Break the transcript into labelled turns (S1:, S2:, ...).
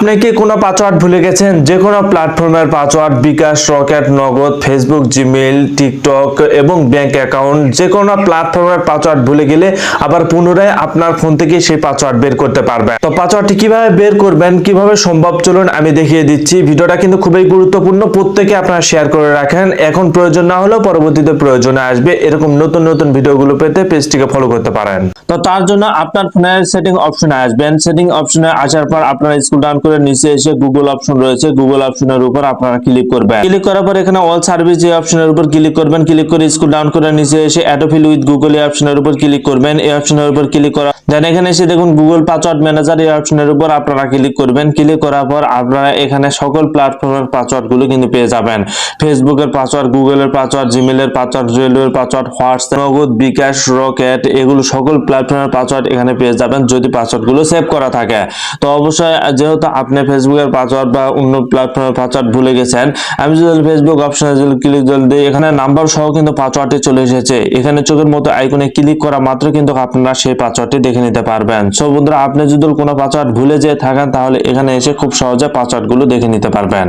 S1: আপনি কি কোনো পাসওয়ার্ড ভুলে গেছেন? যে কোনো প্ল্যাটফর্মের পাসওয়ার্ড, বিকাশ, রকেট, নগদ, ফেসবুক, জিমেইল, টিকটক এবং ব্যাংক অ্যাকাউন্ট, যে কোনো প্ল্যাটফর্মের পাসওয়ার্ড ভুলে গেলে আবার পুনরায় আপনার ফোন থেকে সেই পাসওয়ার্ড বের করতে পারবেন। তো পাসওয়ার্ডটি কিভাবে বের করবেন, কিভাবে সম্ভব, চলুন আমি দেখিয়ে দিচ্ছি। ভিডিওটা কিন্তু খুবই গুরুত্বপূর্ণ, প্রত্যেকে আপনারা শেয়ার করে রাখেন। এখন প্রয়োজন না হলেও পরবর্তীতে প্রয়োজনে আসবে। এরকম নতুন নতুন ভিডিওগুলো পেতে পেজটিকে ফলো করতে পারেন। তো তার জন্য আপনার ফোনের সেটিং অপশনে আসবেন। সেটিং অপশনে আসার পর আপনারা স্ক্রল ডাউন করে নিচে এসে গুগল অপশন রয়েছে, গুগল অপশনের উপর আপনারা ক্লিক করবেন। ক্লিক করার পর এখানে অল সার্ভিস এই অপশনের উপর ক্লিক করবেন। ক্লিক করে স্ক্রল ডাউন করে নিচে এসে অটোফিল উইথ গুগল এই অপশনের উপর ক্লিক করবেন। এই অপশনের উপর ক্লিক করা দেন এখানে এসে দেখুন গুগল পাসওয়ার্ড ম্যানেজার এই অপশনের উপর আপনারা ক্লিক করবেন। ক্লিক করার পর আপনারা এখানে সকল প্ল্যাটফর্মের পাসওয়ার্ড গুলো কিন্তু পেয়ে যাবেন। ফেসবুকের পাসওয়ার্ড, গুগলের পাসওয়ার্ড, জিমেইলের পাসওয়ার্ড, রেলওয়ের পাসওয়ার্ড, হোয়াটসঅ্যাপ, নগদ, বিকাশ, রকেট, এগুলো সকল প্ল্যাটফর্মের পাসওয়ার্ড এখানে পেয়ে যাবেন যদি পাসওয়ার্ড গুলো সেভ করা থাকে। তো অবশ্যই যেহেতু আপনি ফেসবুকের পাসওয়ার্ড বা অন্য প্ল্যাটফর্মের পাসওয়ার্ড ভুলে গেছেন, আমি যদি ফেসবুক অপশনে যদি ক্লিক দিই এখানে নাম্বার সহ কিন্তু পাসওয়ার্ডটি চলে এসেছে। এখানে চোখের মতো আইকনে ক্লিক করা মাত্র কিন্তু আপনারা সেই পাসওয়ার্ডটি দেখে নিতে পারবেন। সো বন্ধুরা, আপনি যদি কোনো পাসওয়ার্ড ভুলে যেয়ে থাকেন তাহলে এখানে এসে খুব সহজে পাসওয়ার্ড গুলো দেখে নিতে পারবেন।